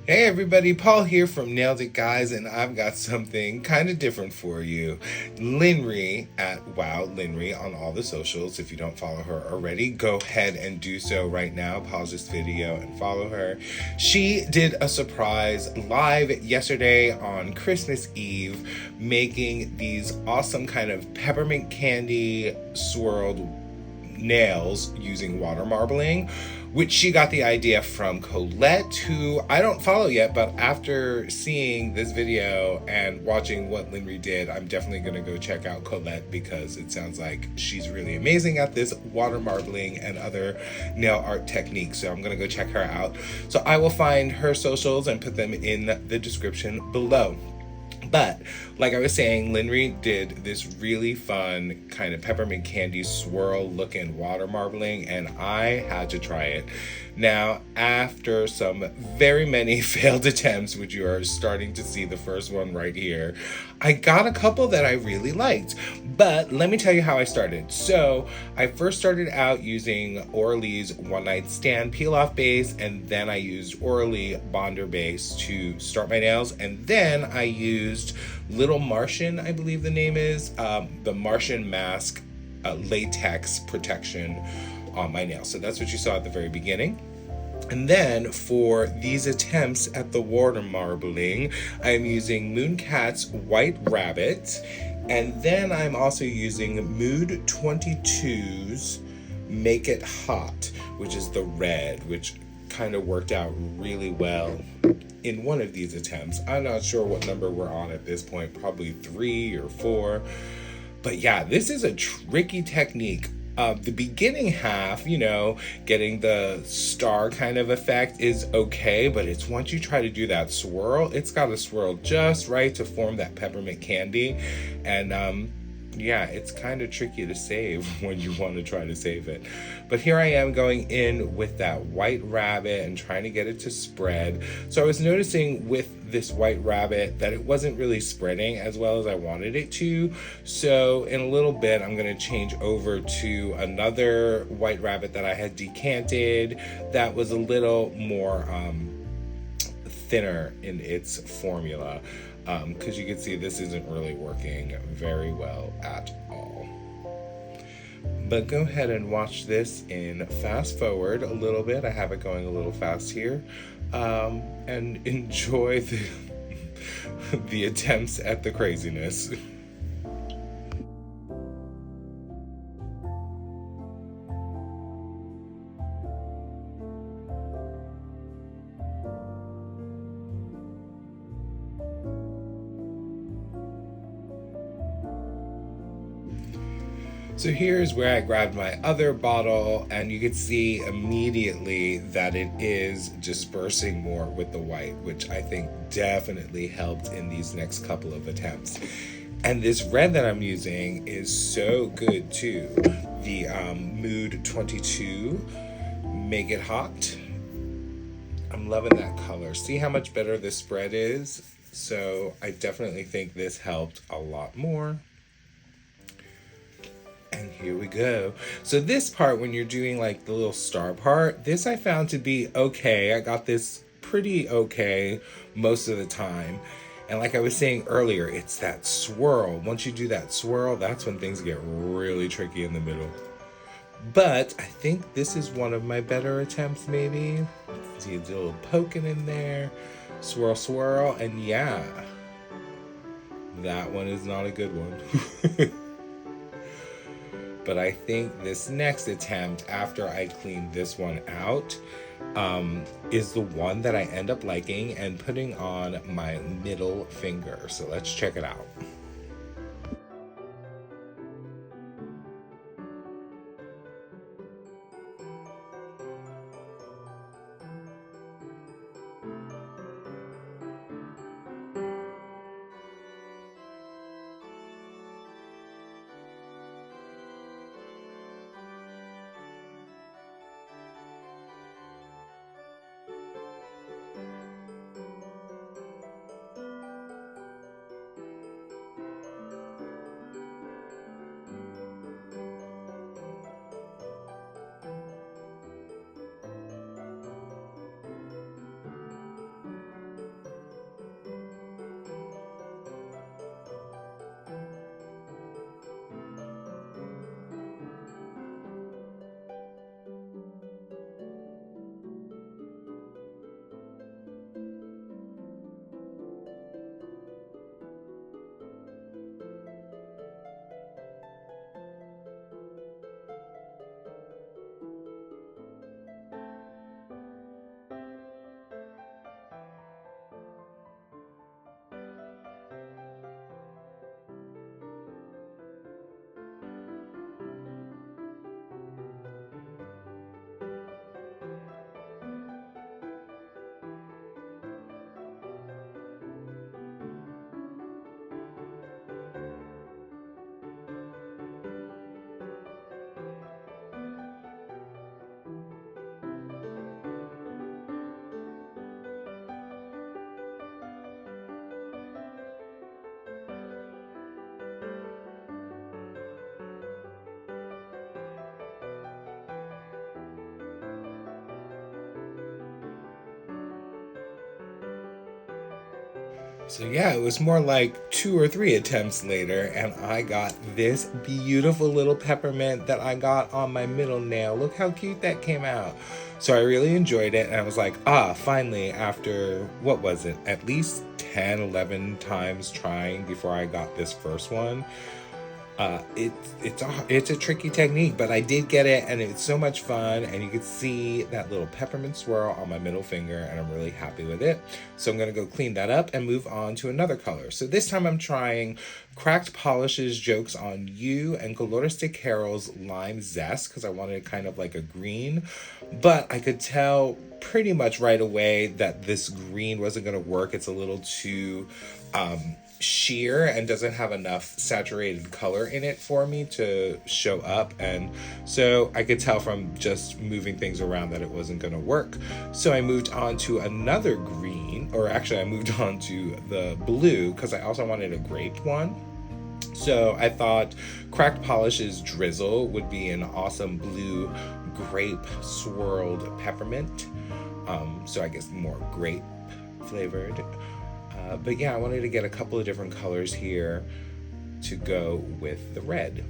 Hey everybody, Paul here from Nailed It Guys, and I've got something kind of different for you. Linry at Wow Linry on all the socials. If you don't follow her already, go ahead and do so right now. Pause this video and follow her. She did a surprise live yesterday on Christmas Eve, making these awesome kind of peppermint candy swirled nails using water marbling, which she got the idea from Colette, who I don't follow yet, but after seeing this video and watching what Linry did, I'm definitely going to go check out Colette because it sounds like she's really amazing at this water marbling and other nail art techniques. So I'm going to go check her out. So I will find her socials and put them in the description below. But like I was saying, Linry did this really fun kind of peppermint candy swirl looking water marbling, and I had to try it. Now, after some very many failed attempts, which you are starting to see the first one right here, I got a couple that I really liked. But let me tell you how I started. So I first started out using Orly's One Night Stand peel off base, and then I used Orly Bonder base to start my nails, and then I used Little Martian, I believe the name is, the Martian Mask latex protection on my nails. So that's what you saw at the very beginning. And then for these attempts at the water marbling, I'm using Mooncat's White Rabbit, and then I'm also using Mood 22's Make It Hot, which is the red, which kind of worked out really well in one of these attempts. I'm not sure what number we're on at this point, probably 3 or 4. But yeah, this is a tricky technique. The beginning half, getting the star kind of effect is okay, but it's once you try to do that swirl, it's got to swirl just right to form that peppermint candy. And yeah, it's kind of tricky to save when you want to try to save it. But here I am going in with that white rabbit and trying to get it to spread. So I was noticing with this white rabbit that it wasn't really spreading as well as I wanted it to. So in a little bit, I'm going to change over to another white rabbit that I had decanted that was a little more thinner in its formula. Because you can see this isn't really working very well at all. But go ahead and watch this in fast forward a little bit. I have it going a little fast here. And enjoy the attempts at the craziness. So here's where I grabbed my other bottle, and you can see immediately that it is dispersing more with the white, which I think definitely helped in these next couple of attempts. And this red that I'm using is so good too. The Mood 22 Make It Hot. I'm loving that color. See how much better this spread is? So I definitely think this helped a lot more. And here we go. So this part, when you're doing like the little star part, this I found to be okay. I got this pretty okay most of the time. And like I was saying earlier, it's that swirl. Once you do that swirl, that's when things get really tricky in the middle. But I think this is one of my better attempts, maybe. See a little poking in there. Swirl, swirl, and yeah. That one is not a good one. But I think this next attempt, after I clean this one out, is the one that I end up liking and putting on my middle finger. So let's check it out. So yeah, it was more like 2 or 3 attempts later, and I got this beautiful little peppermint that I got on my middle nail. Look how cute that came out. So I really enjoyed it, and I was like, finally, after, what was it, at least 10, 11 times trying before I got this first one. It's a tricky technique, but I did get it, and it's so much fun. And you can see that little peppermint swirl on my middle finger, and I'm really happy with it. So I'm gonna go clean that up and move on to another color. So this time I'm trying Cracked Polish's Jokes on You and Colette de Carol's Lime Zest, because I wanted kind of like a green, but I could tell pretty much right away that this green wasn't gonna work. It's a little too sheer and doesn't have enough saturated color in it for me to show up, and so I could tell from just moving things around that it wasn't going to work. So I moved on to another green, or actually I moved on to the blue because I also wanted a grape one. So I thought Cracked Polish's Drizzle would be an awesome blue grape swirled peppermint, so I guess more grape flavored. But yeah, I wanted to get a couple of different colors here to go with the red.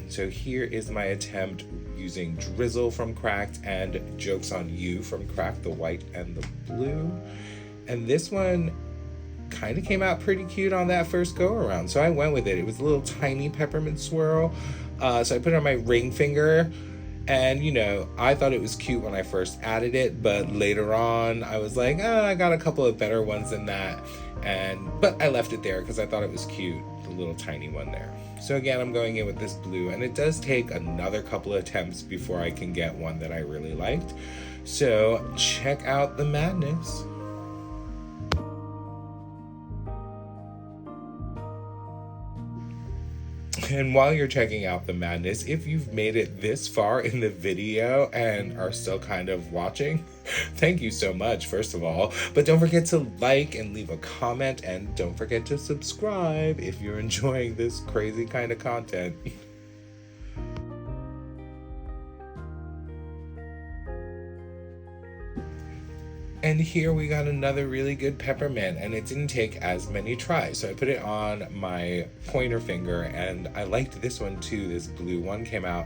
So here is my attempt using Drizzle from Cracked and Jokes on You from Cracked, the white and the blue. And this one kind of came out pretty cute on that first go around, so I went with it. It was a little tiny peppermint swirl, so I put it on my ring finger. And, you know, I thought it was cute when I first added it, but later on I was like, I got a couple of better ones than that. But I left it there because I thought it was cute, the little tiny one there. So again, I'm going in with this blue, and it does take another couple of attempts before I can get one that I really liked. So check out the madness. And while you're checking out the madness, if you've made it this far in the video and are still kind of watching, thank you so much, first of all. But don't forget to like and leave a comment, and don't forget to subscribe if you're enjoying this crazy kind of content. And here we got another really good peppermint, and it didn't take as many tries. So I put it on my pointer finger, and I liked this one too. This blue one came out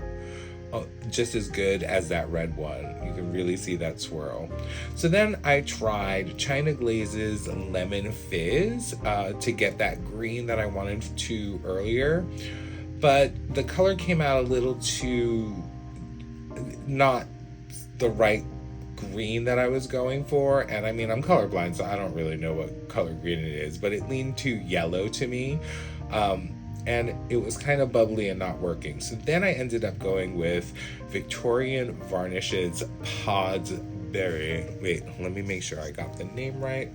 just as good as that red one. You can really see that swirl. So then I tried China Glaze's Lemon Fizz to get that green that I wanted to earlier. But the color came out a little too not the right green that I was going for, and I mean, I'm colorblind, so I don't really know what color green it is, but it leaned too yellow to me, and it was kind of bubbly and not working. So then I ended up going with Victorian Varnish's Podsnappery. Wait, let me make sure I got the name right.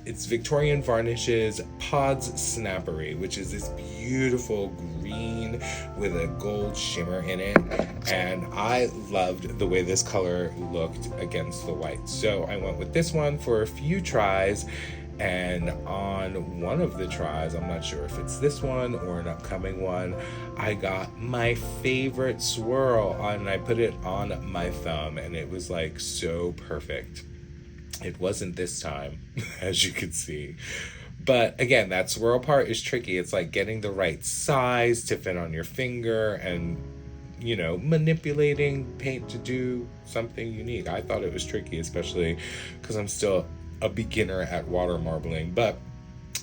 It's Victorian Varnish's Podsnappery, which is this beautiful green with a gold shimmer in it, and I loved the way this color looked against the white. So I went with this one for a few tries, and on one of the tries, I'm not sure if it's this one or an upcoming one, I got my favorite swirl and I put it on my thumb, and it was like so perfect. It wasn't this time, as you can see. But again, that swirl part is tricky. It's like getting the right size to fit on your finger and, you know, manipulating paint to do something unique. I thought it was tricky, especially because I'm still a beginner at water marbling. But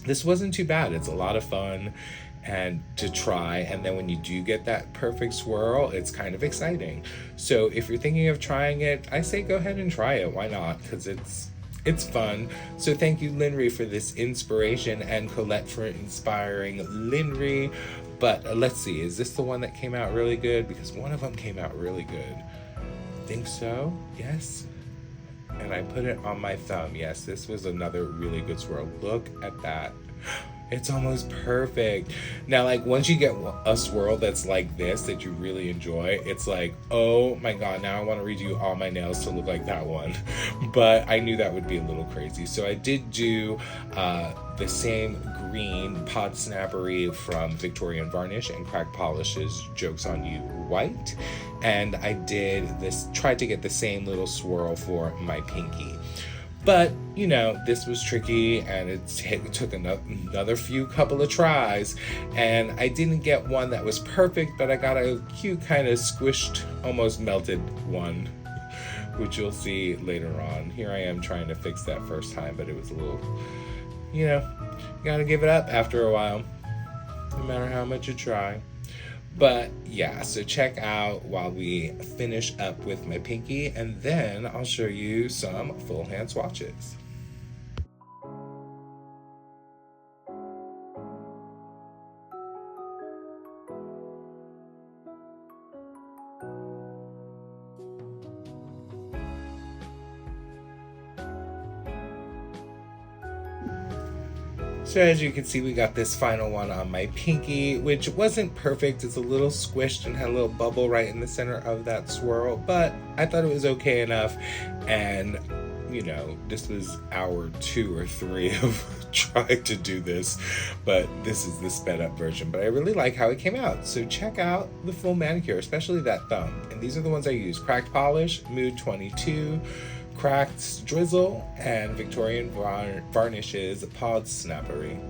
this wasn't too bad. It's a lot of fun and to try, and then when you do get that perfect swirl, it's kind of exciting. So if you're thinking of trying it, I say go ahead and try it. Why not? Because it's fun. So thank you, Linry, for this inspiration, and Colette for inspiring Linry. But let's see, is this the one that came out really good? Because one of them came out really good. I think so. Yes. And I put it on my thumb. Yes, this was another really good swirl. Look at that. It's almost perfect. Now, like, once you get a swirl that's like this, that you really enjoy, it's like, oh my God, now I want to redo all my nails to look like that one. But I knew that would be a little crazy. So I did do the same green Podsnappery from Victorian Varnish and Cracked Polish's Jokes on You white. And I did this, tried to get the same little swirl for my pinky. But, you know, this was tricky, and it took another few couple of tries, and I didn't get one that was perfect, but I got a cute kind of squished, almost melted one, which you'll see later on. Here I am trying to fix that first time, but it was a little, you know, you gotta give it up after a while, no matter how much you try. But yeah, so check out while we finish up with my pinky, and then I'll show you some full hand swatches. So as you can see, we got this final one on my pinky, which wasn't perfect. It's a little squished and had a little bubble right in the center of that swirl, but I thought it was okay enough. And, you know, this was hour 2 or 3 of trying to do this, but this is the sped up version. But I really like how it came out. So check out the full manicure, especially that thumb. And these are the ones I use: Cracked Polish, Mood 22, Cracked Drizzle, and Victorian Varnish's Podsnappery.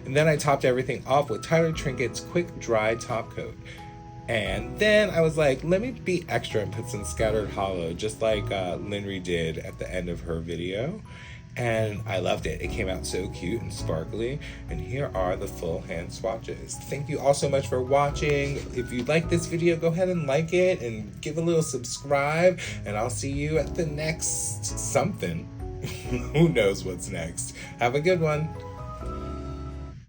And then I topped everything off with Tyler Trinket's Quick Dry Top Coat. And then I was like, let me be extra and put some scattered holo, just like Linry did at the end of her video. And I loved it. It came out so cute and sparkly. And here are the full hand swatches. Thank you all so much for watching. If you like this video, go ahead and like it and give a little subscribe. And I'll see you at the next something. Who knows what's next. Have a good one.